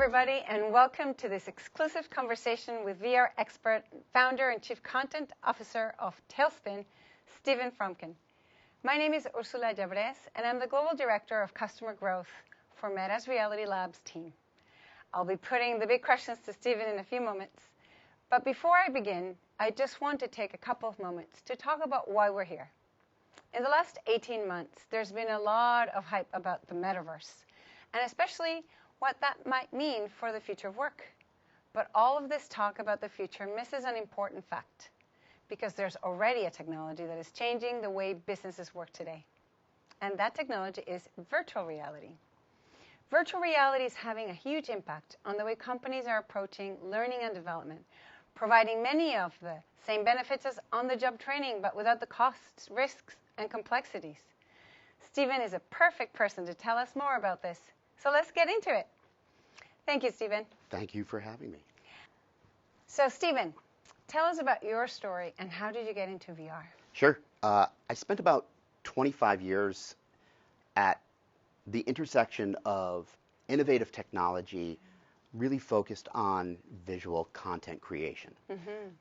everybody, and welcome to this exclusive conversation with VR expert, founder and chief content officer of Talespin, Steven Fromkin. My name is Ursula Jabres, and I'm the global director of customer growth for Meta's Reality Labs team. I'll be putting the big questions to Steven in a few moments, but before I begin, I just want to take a couple of moments to talk about why we're here. In the last 18 months, there's been a lot of hype about the metaverse, and especially what that might mean for the future of work. But all of this talk about the future misses an important fact, because there's already a technology that is changing the way businesses work today. And that technology is virtual reality. Virtual reality is having a huge impact on the way companies are approaching learning and development, providing many of the same benefits as on-the-job training, but without the costs, risks, and complexities. Steven is a perfect person to tell us more about this. So let's get into it. Thank you, Steven. Thank you for having me. So, Steven, tell us about your story and how did you get into VR? Sure. I spent about 25 years at the intersection of innovative technology, really focused on visual content creation. Mm-hmm.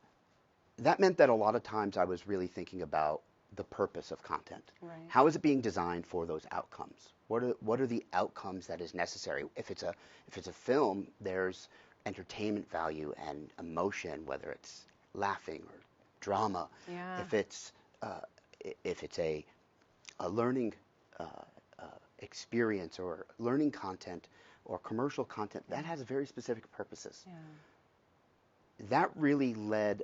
That meant that a lot of times I was really thinking about the purpose of content. Right. How is it being designed for those outcomes? What are the outcomes that is necessary? If it's a film, there's entertainment value and emotion, whether it's laughing or drama. Yeah. If it's a learning experience or learning content or commercial content, that has very specific purposes. Yeah. That really led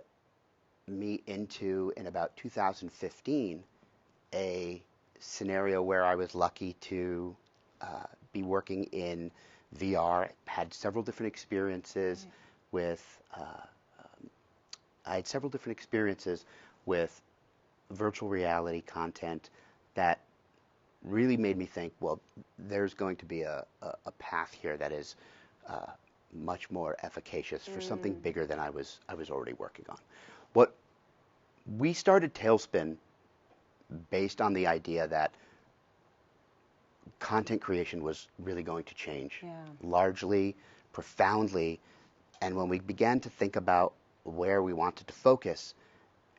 me into, in about 2015, a scenario where I was lucky to be working in VR. Had several different experiences with virtual reality content that really made me think, well, there's going to be a path here that is much more efficacious for something bigger than I was already working on. We started Talespin based on the idea that content creation was really going to change, largely, profoundly, and when we began to think about where we wanted to focus,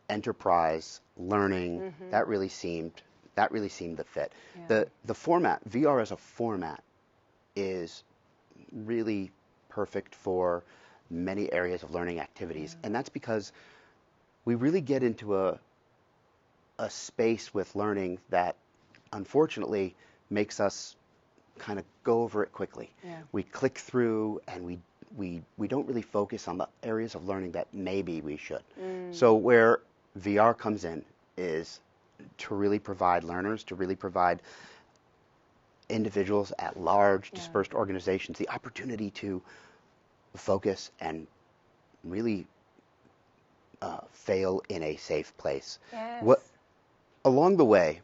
enterprise, learning, that really seemed the fit. Yeah. The format, VR as a format, is really perfect for many areas of learning activities, and that's because we really get into a space with learning that unfortunately makes us kind of go over it quickly. Yeah. We click through and we don't really focus on the areas of learning that maybe we should. So where VR comes in is to really provide learners, to really provide individuals at large, dispersed organizations, the opportunity to focus and really fail in a safe place. Yes. Along the way,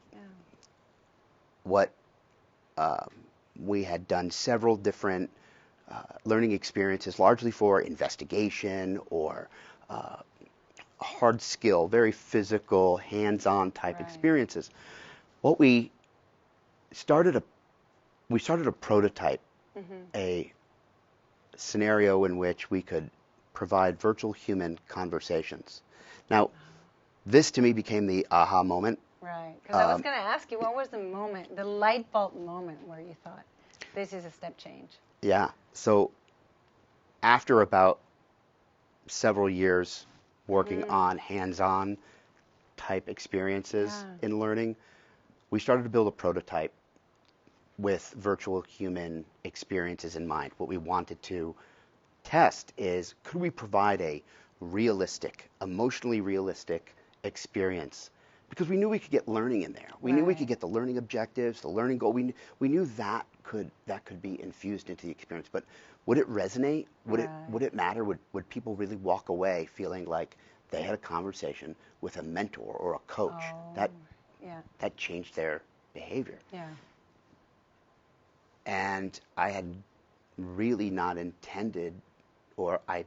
we had done several different learning experiences, largely for investigation or hard skill, very physical, hands-on type experiences. We started a prototype, a scenario in which we could provide virtual human conversations. Now, this to me became the aha moment. Right, because I was going to ask you, what was the moment, the light bulb moment where you thought, this is a step change? Yeah, so after about several years working on hands-on type experiences in learning, we started to build a prototype with virtual human experiences in mind. What we wanted to test is, could we provide a realistic, emotionally realistic experience? Because we knew we could get learning in there. We knew we could get the learning objectives, the learning goal. We knew that could be infused into the experience. But would it resonate? Would it matter? Would people really walk away feeling like they had a conversation with a mentor or a coach that changed their behavior? Yeah. And I had really not intended, I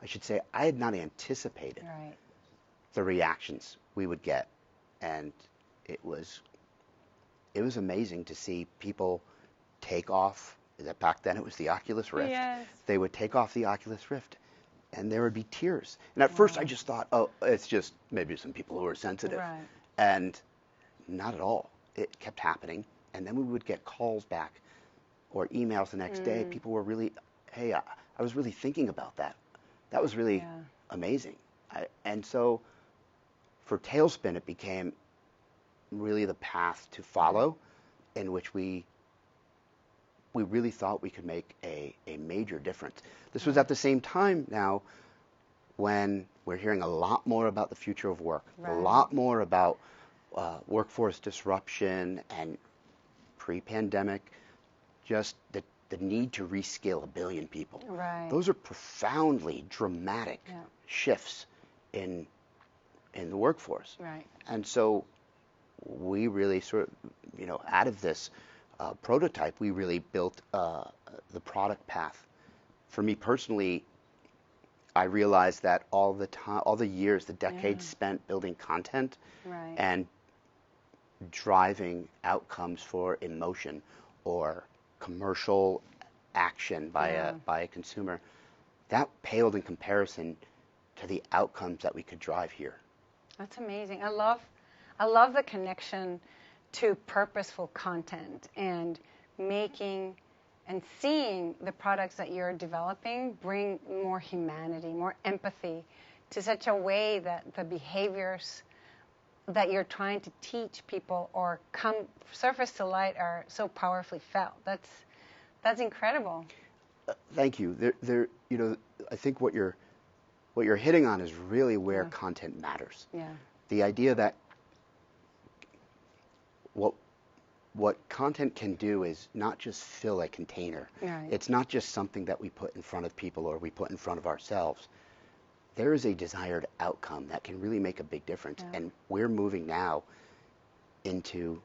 should say, I had not anticipated the reactions we would get. And it was amazing to see people take off back then it was the Oculus Rift. Yes. They would take off the Oculus Rift, and there would be tears. And at first I just thought, oh, it's just maybe some people who are sensitive. Right. And not at all. It kept happening. And then we would get calls back or emails the next day. People were really, hey, I was really thinking about that. That was really amazing. And so for Talespin, it became really the path to follow, in which we really thought we could make a major difference. This was at the same time now when we're hearing a lot more about the future of work, a lot more about workforce disruption, and pre-pandemic, just the need to reskill 1 billion people. Right. Those are profoundly dramatic shifts in the workforce. Right. And so we really sort of, out of this prototype, we really built the product path. For me personally, I realized that all the years, the decades spent building content and driving outcomes for emotion or commercial action by a consumer, that paled in comparison to the outcomes that we could drive here. That's amazing. I love the connection to purposeful content and making and seeing the products that you're developing bring more humanity, more empathy to such a way that the behaviors that you're trying to teach people or come surface to light are so powerfully felt. That's incredible. Thank you. I think what you're hitting on is really where content matters. Yeah. The idea that what content can do is not just fill a container. Right. It's not just something that we put in front of people or we put in front of ourselves. There is a desired outcome that can really make a big difference. Yeah. And we're moving now into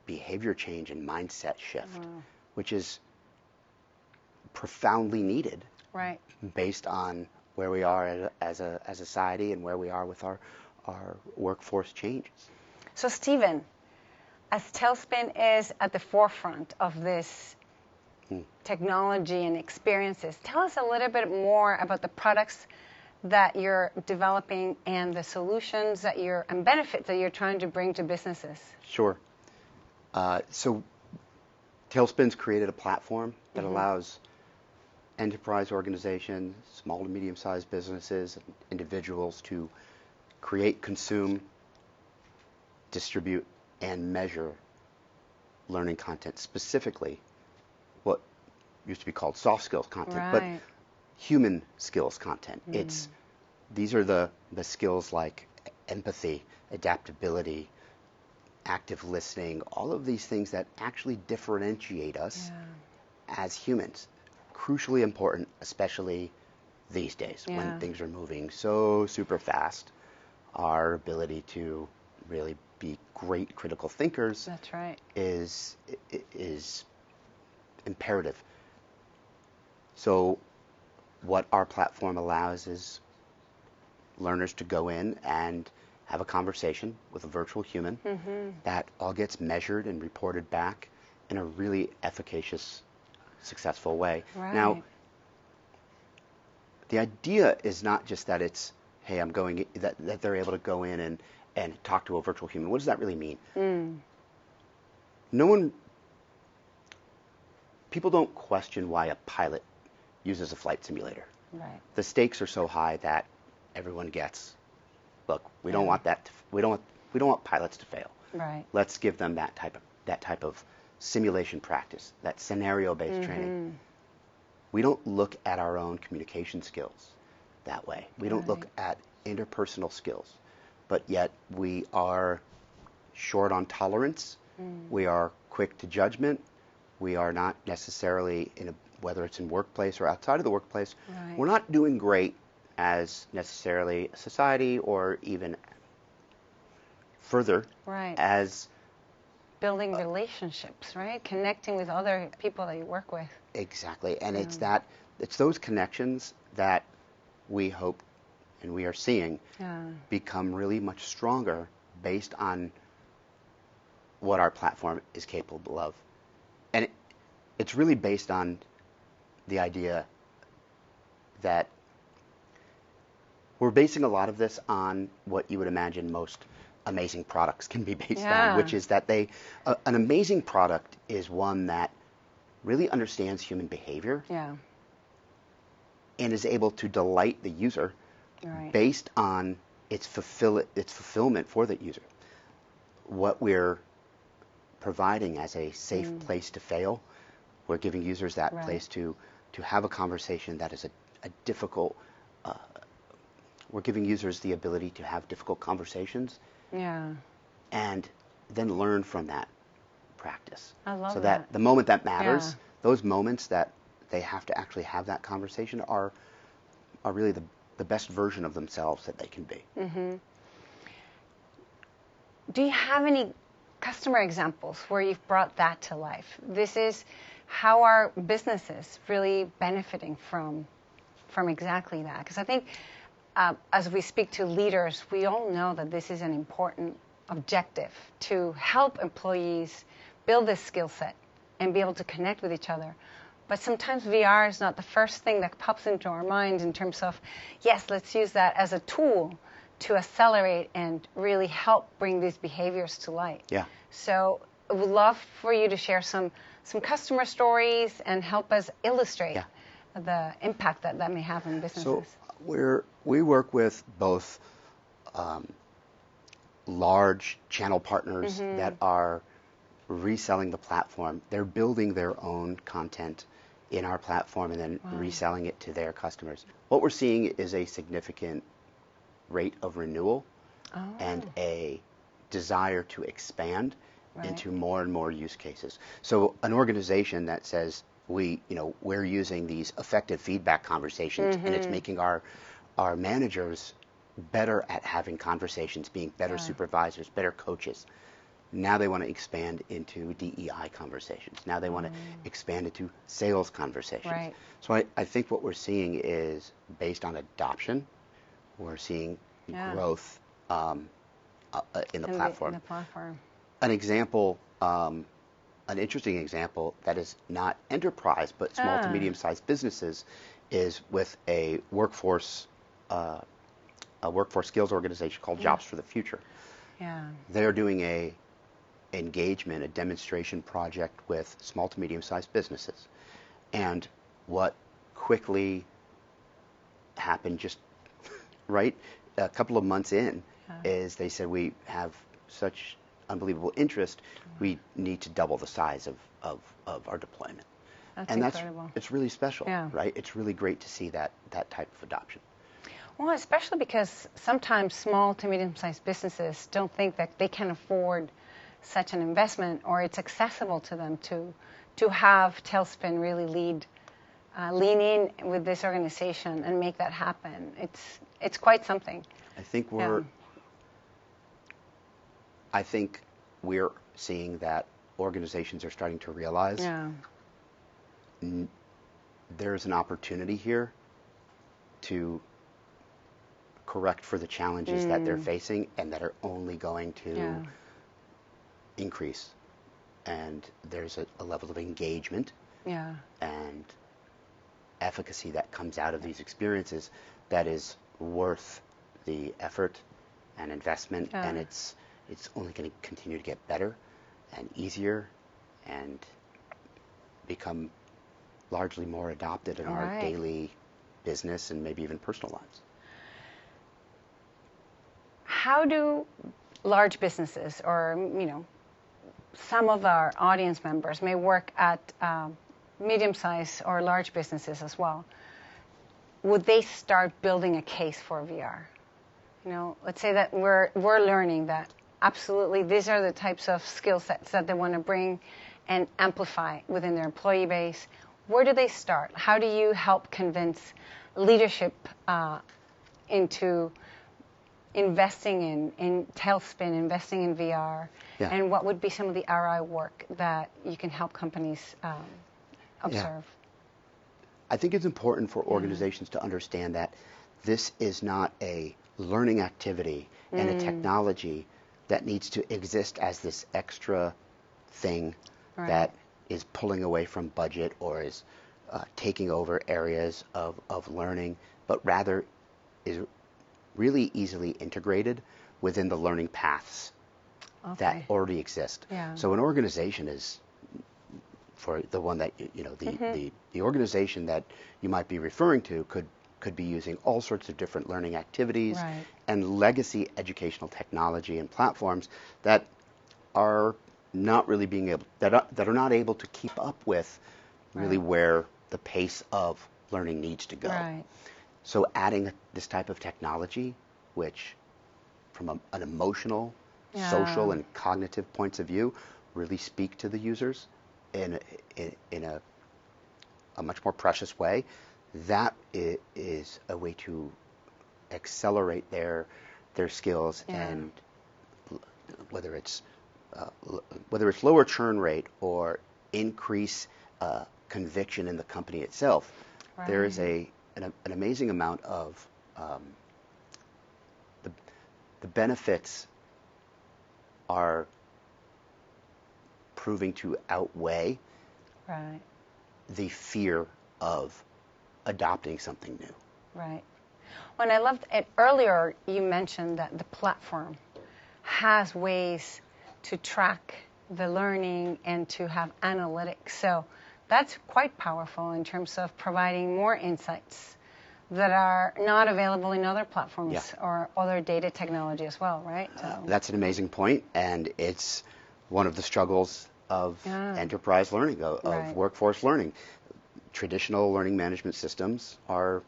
behavior change and mindset shift, which is profoundly needed, right, based on where we are as a society and where we are with our workforce changes. So Stephen, as Talespin is at the forefront of this technology and experiences, tell us a little bit more about the products that you're developing and the solutions and benefits that you're trying to bring to businesses. Sure. So Talespin's created a platform that allows enterprise organizations, small to medium-sized businesses, and individuals to create, consume, distribute, and measure learning content, specifically what used to be called soft skills content, but human skills content. These are the skills like empathy, adaptability, active listening, all of these things that actually differentiate us as humans. Crucially important, especially these days when things are moving so super fast. Our ability to really be great critical thinkers, that's right, is imperative. So what our platform allows is learners to go in and have a conversation with a virtual human that all gets measured and reported back in a really efficacious, successful way. Right. Now, the idea is not just that it's, hey, that they're able to go in and talk to a virtual human. What does that really mean? People don't question why a pilot uses a flight simulator. Right. The stakes are so high that everyone gets, look, we don't want that. We don't want pilots to fail. Right. Let's give them that type of simulation practice, that scenario-based training. We don't look at our own communication skills that way. We don't look at interpersonal skills, but yet we are short on tolerance. We are quick to judgment. We are not necessarily, whether it's in workplace or outside of the workplace, we're not doing great as necessarily a society, or even further as building relationships, right? Connecting with other people that you work with. Exactly. And it's those connections that we hope and we are seeing become really much stronger based on what our platform is capable of. And it's really based on the idea that we're basing a lot of this on what you would imagine most amazing products can be based on, which is that an amazing product is one that really understands human behavior and is able to delight the user based on its fulfillment for the user. What we're providing as a safe place to fail, we're giving users that place to have a conversation that is a difficult, we're giving users the ability to have difficult conversations and then learn from that practice. I love so that the moment that matters, those moments that they have to actually have that conversation are really the best version of themselves that they can be. Do you have any customer examples where you've brought that to life? This is how are businesses really benefiting from exactly that? Because I think as we speak to leaders, we all know that this is an important objective to help employees build this skill set and be able to connect with each other. But sometimes VR is not the first thing that pops into our minds in terms of, yes, let's use that as a tool to accelerate and really help bring these behaviors to light. So I would love for you to share some customer stories and help us illustrate the impact that may have on businesses. So we work with both large channel partners that are reselling the platform. They're building their own content in our platform and then reselling it to their customers. What we're seeing is a significant rate of renewal and a desire to expand into more and more use cases. So an organization that says we're using these effective feedback conversations and it's making our managers better at having conversations, being better supervisors, better coaches. Now they want to expand into DEI conversations. Now they want to expand into sales conversations. So I think what we're seeing is based on adoption, we're seeing growth in the platform. An example, an interesting example that is not enterprise but small to medium-sized businesses is with a workforce skills organization called Jobs for the Future. They're doing a demonstration project with small to medium-sized businesses. And what quickly happened just a couple of months in is they said, we have such unbelievable interest, we need to double the size of our deployment. That's incredible. It's really special, right? It's really great to see that type of adoption. Well, especially because sometimes small to medium-sized businesses don't think that they can afford such an investment, or it's accessible to them to have Talespin really lean in with this organization and make that happen. It's quite something. I think we're seeing that organizations are starting to realize there's an opportunity here to correct for the challenges that they're facing and that are only going to increase. And there's a level of engagement and efficacy that comes out of these experiences that is worth the effort and investment, and it's only going to continue to get better and easier and become largely more adopted in our daily business and maybe even personal lives. How do large businesses, or some of our audience members may work at medium-sized or large businesses as well, would they start building a case for VR? Let's say that we're learning that absolutely these are the types of skill sets that they want to bring and amplify within their employee base. Where do they start? How do you help convince leadership into investing in Talespin, investing in VR, and what would be some of the ROI work that you can help companies observe? I think it's important for organizations to understand that this is not a learning activity and a technology that needs to exist as this extra thing that is pulling away from budget or is taking over areas of learning, but rather is really easily integrated within the learning paths that already exist. Yeah. So an organization is, for the one that, the organization that you might be referring to could be using all sorts of different learning activities and legacy educational technology and platforms that are not really being able, that are not able to keep up with really where the pace of learning needs to go. Right. So adding this type of technology, which from an emotional, social, and cognitive points of view, really speak to the users in a much more precious way, that is a way to accelerate their skills, and whether it's lower churn rate or increase conviction in the company itself, there is an amazing amount of the benefits are proving to outweigh the fear of adopting something new. Right. When I loved it earlier, you mentioned that the platform has ways to track the learning and to have analytics. So that's quite powerful in terms of providing more insights that are not available in other platforms or other data technology as well, right? So. That's an amazing point, and it's one of the struggles of enterprise learning, of workforce learning. Traditional learning management systems are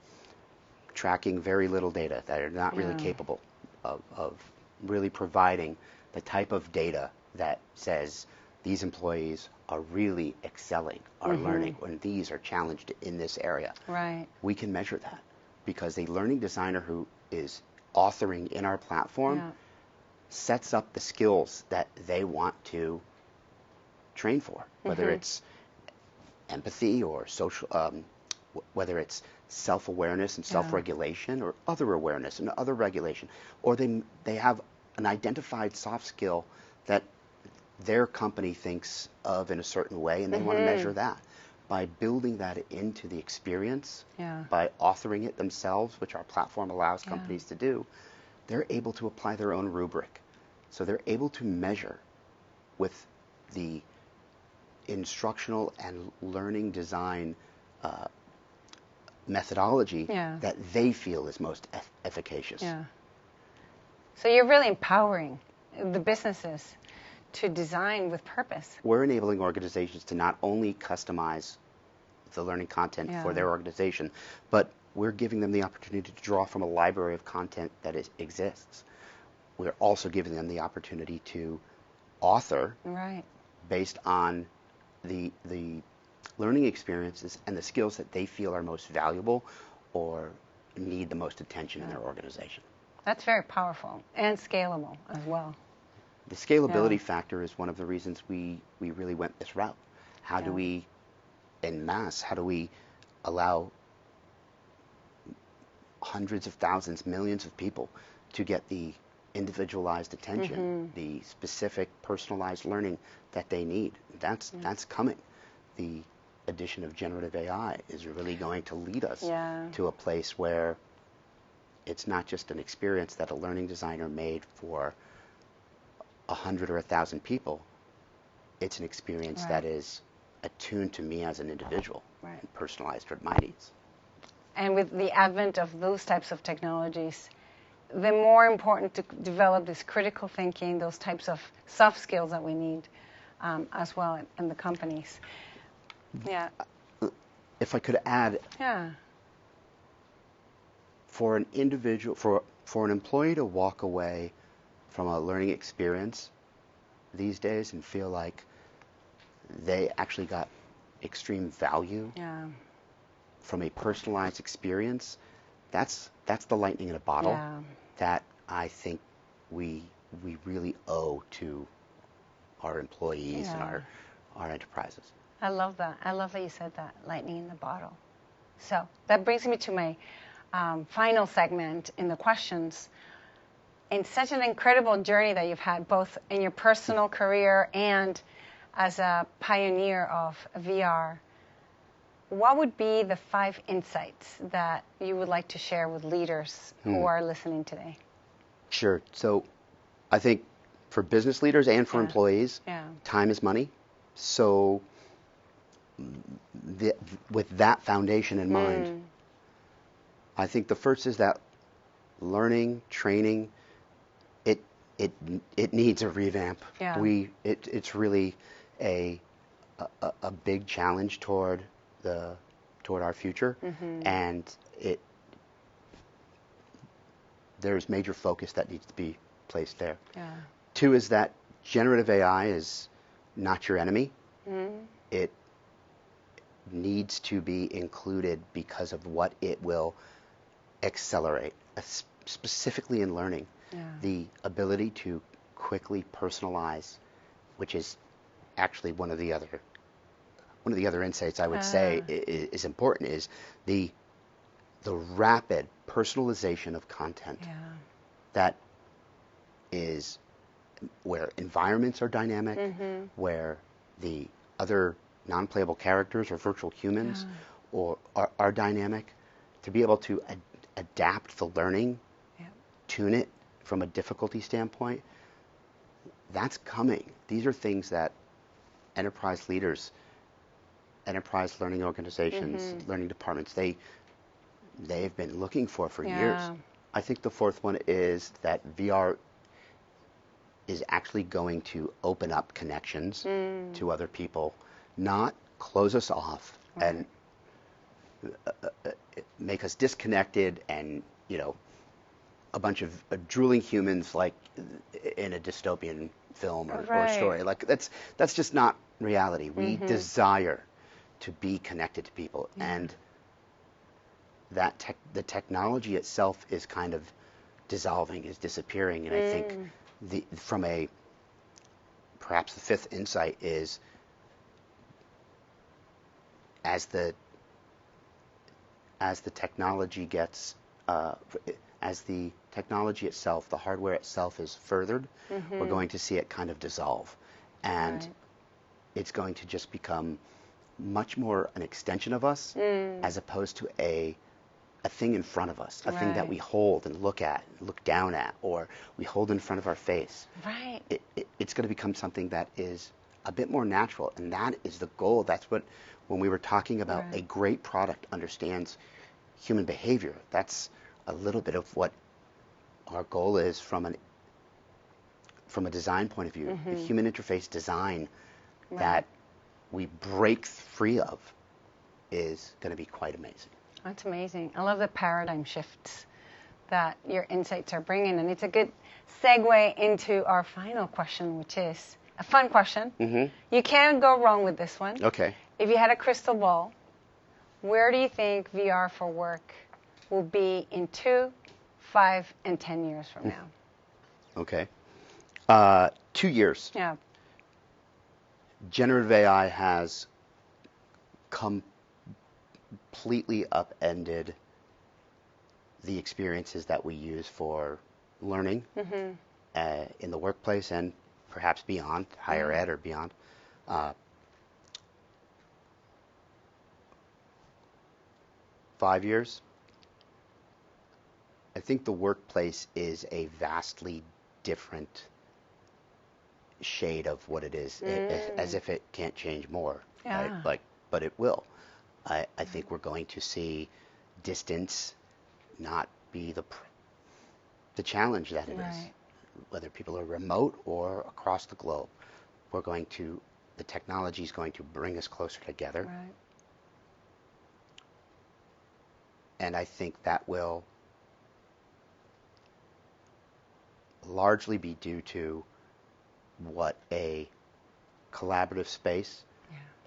tracking very little data, that are not really capable of really providing the type of data that says these employees are really excelling, are learning, and these are challenged in this area. Right. We can measure that because a learning designer who is authoring in our platform sets up the skills that they want to train for, whether it's empathy or social, whether it's self-awareness and self-regulation or other awareness and other regulation, or they have an identified soft skill that their company thinks of in a certain way, and they want to measure that. By building that into the experience, by authoring it themselves, which our platform allows companies to do, they're able to apply their own rubric. So they're able to measure with the instructional and learning design methodology that they feel is most efficacious. So you're really empowering the businesses to design with purpose. We're enabling organizations to not only customize the learning content for their organization, but we're giving them the opportunity to draw from a library of content that exists. We're also giving them the opportunity to author based on the learning experiences and the skills that they feel are most valuable or need the most attention in their organization. That's very powerful and scalable as well. The scalability factor is one of the reasons we really went this route. How do we, en masse, how do we allow hundreds of thousands, millions of people to get the individualized attention, the specific personalized learning that they need? That's coming. The addition of generative AI is really going to lead us to a place where it's not just an experience that a learning designer made for 100 or 1,000 people. It's an experience that is attuned to me as an individual and personalized for my needs. And with the advent of those types of technologies, the more important to develop this critical thinking, those types of soft skills that we need as well in the companies. Yeah. If I could add, for an individual, for an employee to walk away from a learning experience these days and feel like they actually got extreme value from a personalized experience, that's the lightning in a bottle that I think we really owe to our employees and our enterprises. I love that. I love that you said that, lightning in the bottle. So that brings me to my final segment in the questions. In such an incredible journey that you've had, both in your personal career and as a pioneer of VR, what would be the 5 insights that you would like to share with leaders who are listening today? Sure. So I think for business leaders and for employees, time is money. So with that foundation in mind, I think the first is that learning, training, it needs a revamp. Yeah. It's really a big challenge toward our future, and there's major focus that needs to be placed there. Yeah. 2 is that generative AI is not your enemy. It needs to be included because of what it will accelerate, specifically in learning. The ability to quickly personalize, which is actually one of the other insights I would say is important, is the rapid personalization of content. That is where environments are dynamic, where the other non-playable characters or virtual humans or are dynamic, to be able to adapt the learning, tune it from a difficulty standpoint. That's coming. These are things that enterprise leaders, enterprise learning organizations, learning departments, they've been looking for years. I think the 4th one is that VR is actually going to open up connections to other people, not close us off and make us disconnected and, a bunch of drooling humans like in a dystopian film or story. Like that's just not reality. We desire to be connected to people, and that the technology itself is kind of dissolving, is disappearing. And I think perhaps the 5th insight is as the technology gets as the technology itself, the hardware itself is furthered, we're going to see it kind of dissolve, and it's going to just become much more an extension of us as opposed to a thing in front of us, a thing that we hold and look at, look down at, or we hold in front of our face. It's going to become something that is a bit more natural, and that is the goal. That's what, when we were talking about a great product understands human behavior, that's a little bit of what our goal is from a design point of view. The human interface design that we break free of is going to be quite amazing. That's amazing. I love the paradigm shifts that your insights are bringing, and it's a good segue into our final question, which is a fun question. You can't go wrong with this one. Okay. If you had a crystal ball, where do you think VR for work will be in 2, 5, and 10 years from now? Okay. 2 years. Yeah. Generative AI has completely upended the experiences that we use for learning in the workplace and perhaps beyond, higher ed or beyond. 5 years, I think the workplace is a vastly different shade of what it is, as if it can't change more. Right? But it will. I think we're going to see distance not be the challenge that it is, whether people are remote or across the globe. The technology is going to bring us closer together. And I think that will largely be due to what a collaborative space,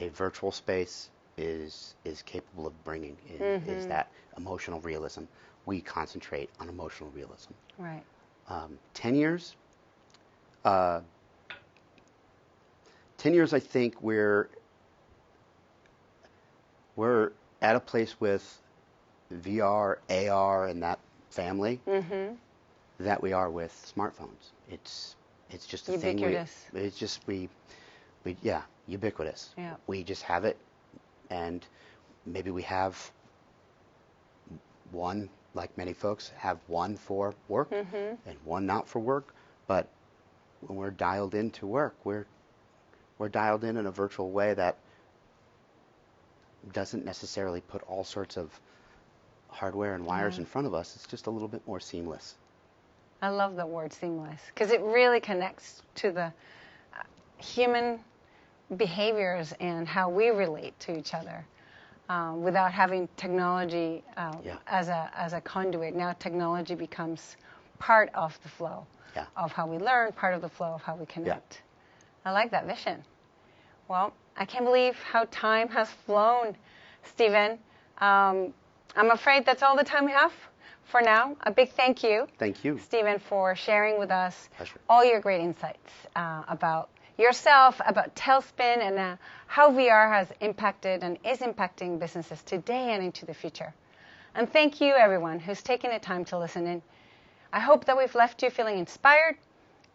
a virtual space is capable of bringing, is that emotional realism. We concentrate on emotional realism. 10 years? 10 years, I think we're at a place with VR, AR, and that family that we are with smartphones. It's just a thing. We Ubiquitous. Yeah. We just have it, and maybe we have one, like many folks, have one for work and one not for work. But when we're dialed into work, we're dialed in a virtual way that doesn't necessarily put all sorts of hardware and wires in front of us. It's just a little bit more seamless. I love the word seamless because it really connects to the human behaviors and how we relate to each other without having technology as a conduit. Now technology becomes part of the flow of how we learn, part of the flow of how we connect. I like that vision. Well, I can't believe how time has flown, Stephen. I'm afraid that's all the time we have for now. A big thank you. Thank you, Stephen, for sharing with us Pleasure. all your great insights about yourself, about Talespin, and how VR has impacted and is impacting businesses today and into the future. And thank you, everyone, who's taken the time to listen in. I hope that we've left you feeling inspired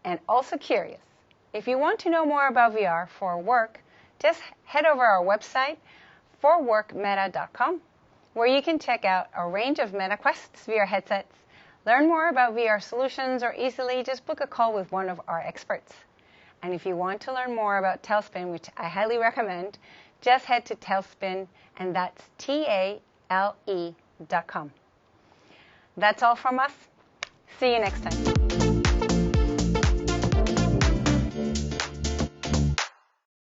and also curious. If you want to know more about VR for work, just head over our website, forworkmeta.com, where you can check out a range of MetaQuest VR headsets, learn more about VR solutions, or easily just book a call with one of our experts. And if you want to learn more about Talespin, which I highly recommend, just head to Talespin, and that's TALE.com. That's all from us. See you next time.